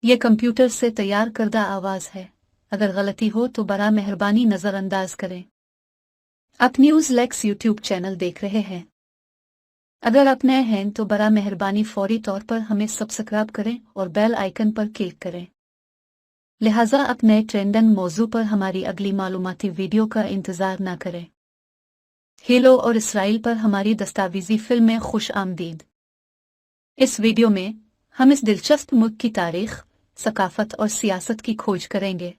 ये कंप्यूटर से तैयार करदा आवाज़ है। अगर गलती हो तो बड़ा मेहरबानी नज़रअंदाज करें। आप न्यूज़ लेक्स यूट्यूब चैनल देख रहे हैं। अगर आप नए हैं तो बड़ा मेहरबानी फौरी तौर पर हमें सब्सक्राइब करें और बेल आइकन पर क्लिक करें। लिहाजा आप नए ट्रेंडन मौजू पर हमारी अगली मालूमाती वीडियो का इंतज़ार न करें। हेलो और इसराइल पर हमारी दस्तावेजी फिल्म में खुश आमदीद। इस वीडियो में हम इस दिलचस्प मुल्क की तारीख, सकाफत और सियासत की खोज करेंगे।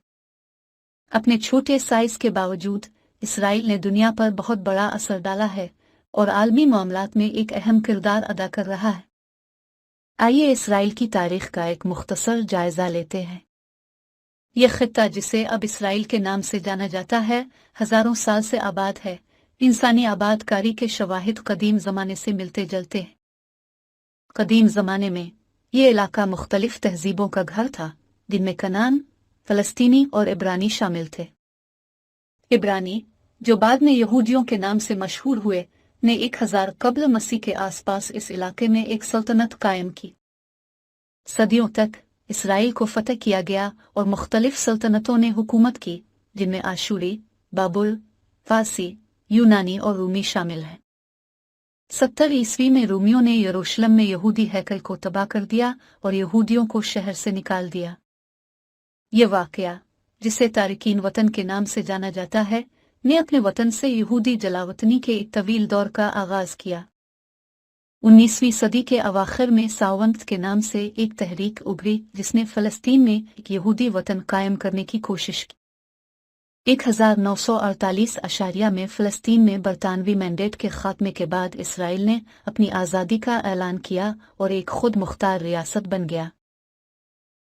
अपने छोटे साइज के बावजूद इसराइल ने दुनिया पर बहुत बड़ा असर डाला है और आलमी मामलात में एक अहम किरदार अदा कर रहा है। आइए इसराइल की तारीख का एक मुख्तसर जायजा लेते हैं। यह खित्ता, जिसे अब इसराइल के नाम से जाना जाता है, हजारों साल से आबाद है। इंसानी आबादकारी के शवाहिद कदीम ज़माने से मिलते जलते हैं। कदीम ज़माने में ये इलाका मुख्तलिफ तहजीबों का घर था, जिनमें कनान, फ़लस्तीनी और इब्रानी शामिल थे। इब्रानी, जो बाद में यहूदियों के नाम से मशहूर हुए, ने 1000 कब्ल मसीह के आसपास इस इलाके में एक सल्तनत कायम की। सदियों तक इसराइल को फतह किया गया और मुख्तलिफ सल्तनतों ने हुकूमत की, जिनमें आशूरी, बाबुल, फारसी, यूनानी और रूमी शामिल हैं। 70 ईस्वी में रूमियों ने यरूशलेम में यहूदी हैकल को तबाह कर दिया और यहूदियों को शहर से निकाल दिया। ये वाकया, जिसे तारिकीन वतन के नाम से जाना जाता है, ने अपने वतन से यहूदी जलावतनी के एक तवील दौर का आगाज किया। 19वीं सदी के अवाखिर में सावंत के नाम से एक तहरीक उभरी, जिसने फ़लस्तीन में एक यहूदी वतन कायम करने की कोशिश की। 1948 अशारिया में फ़लस्तीन में बरतानवी मैंडेट के खात्मे के बाद इसराइल ने अपनी आज़ादी का ऐलान किया और एक खुद मुख्तार रियासत बन गया।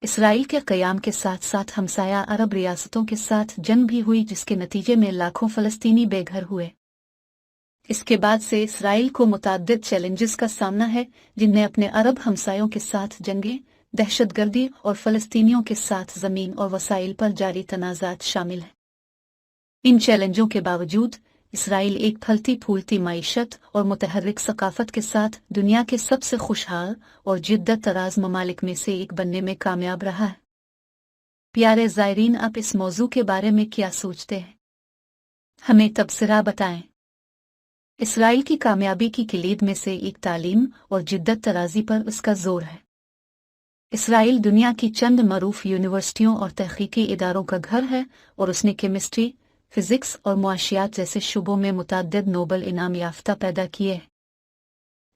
इसराइल के क़याम के साथ साथ हमसाया अरब रियासतों के साथ जंग भी हुई, जिसके नतीजे में लाखों फ़लस्तीनी बेघर हुए। इसके बाद से इसराइल को मुतअद्दिद चैलेंजेस का सामना है, जिनमें अपने अरब हमसायों के साथ जंगें, दहशतगर्दी और फ़लस्तीनियों के साथ ज़मीन और वसाइल पर जारी तनाज़ात शामिल हैं। इन चैलेंजों के बावजूद इसराइल एक फलती फूलती मईशत और मुतहर्रिक सकाफत के साथ दुनिया के सबसे खुशहाल और जिद्दत तराज ममालिक में से एक बनने में कामयाब रहा है। प्यारे ज़ायरीन, आप इस मौजू के बारे में क्या सोचते हैं? हमें तबसरा बताएं। इसराइल की कामयाबी की किलीद में से एक तालीम और जिद्दत तराजी पर उसका जोर है। इसराइल दुनिया की चंद मरूफ यूनिवर्सिटियों और तहकीकी इदारों का घर है और उसने केमिस्ट्री, फिजिक्स और मुआशियात जैसे शुबों में मुतअद्दिद नोबल इनाम याफ्ता पैदा किए हैं।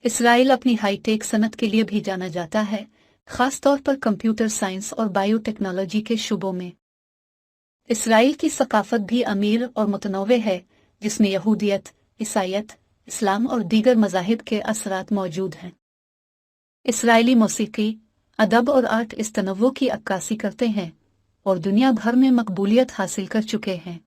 इसराइल अपनी हाईटेक सनत के लिए भी जाना जाता है, खास तौर पर कंप्यूटर साइंस और बायोटेक्नोलॉजी के शुबों में। इसराइल की सकाफत भी अमीर और मुतनव्वे है, जिसमें यहूदियत, ईसाईयत, इस्लाम और दीगर मज़ाहिब के असरात मौजूद हैं। इसराइली मौसीकी, अदब और आर्ट इस तनव्वुर की अक्कासी करते हैं और दुनिया भर में मकबूलियत हासिल कर चुके हैं।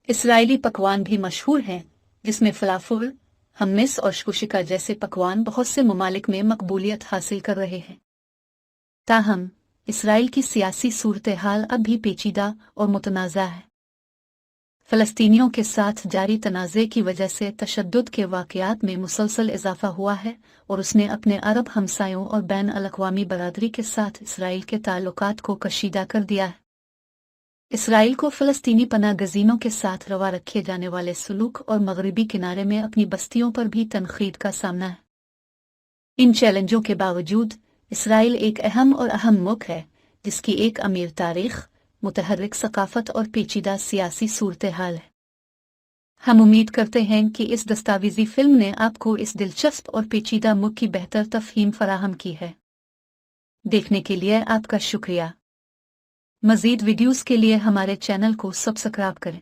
इसराइली पकवान भी मशहूर हैं, जिसमें फलाफुल, हममिस और शुशिका जैसे पकवान बहुत से ममालिक में मकबूलियत हासिल कर रहे हैं। ताहम इसराइल की सियासी सूरत हाल अब भी पेचीदा और मुतनाज़ा है। फ़लस्तीनियों के साथ जारी तनाज़े की वजह से तशद्दुद के वाक़यात में मुसलसल इजाफ़ा हुआ है और उसने अपने अरब हमसायों और बैन अल-अक़वामी बरादरी के साथ इसराइल के ताल्लुकात को कशीदा कर दिया है। इसराइल को फ़लस्तीनी पनाह गज़ीनों के साथ रवा रखे जाने वाले सलूक और मगरबी किनारे में अपनी बस्तियों पर भी तनक़ीद का सामना है। इन चैलेंजों के बावजूद इसराइल एक अहम मुल्क है, जिसकी एक अमीर तारीख़, मुतहर्रिक सकाफत और पेचीदा सियासी सूरत हाल है। हम उम्मीद करते हैं कि इस दस्तावेजी फ़िल्म ने आपको इस दिलचस्प और पेचीदा मुल्क की बेहतर तफ़हीम फ़राहम की है। देखने के लिए आपका शुक्रिया। मज़ीद वीडियोज़ के लिए हमारे चैनल को सब्सक्राइब करें।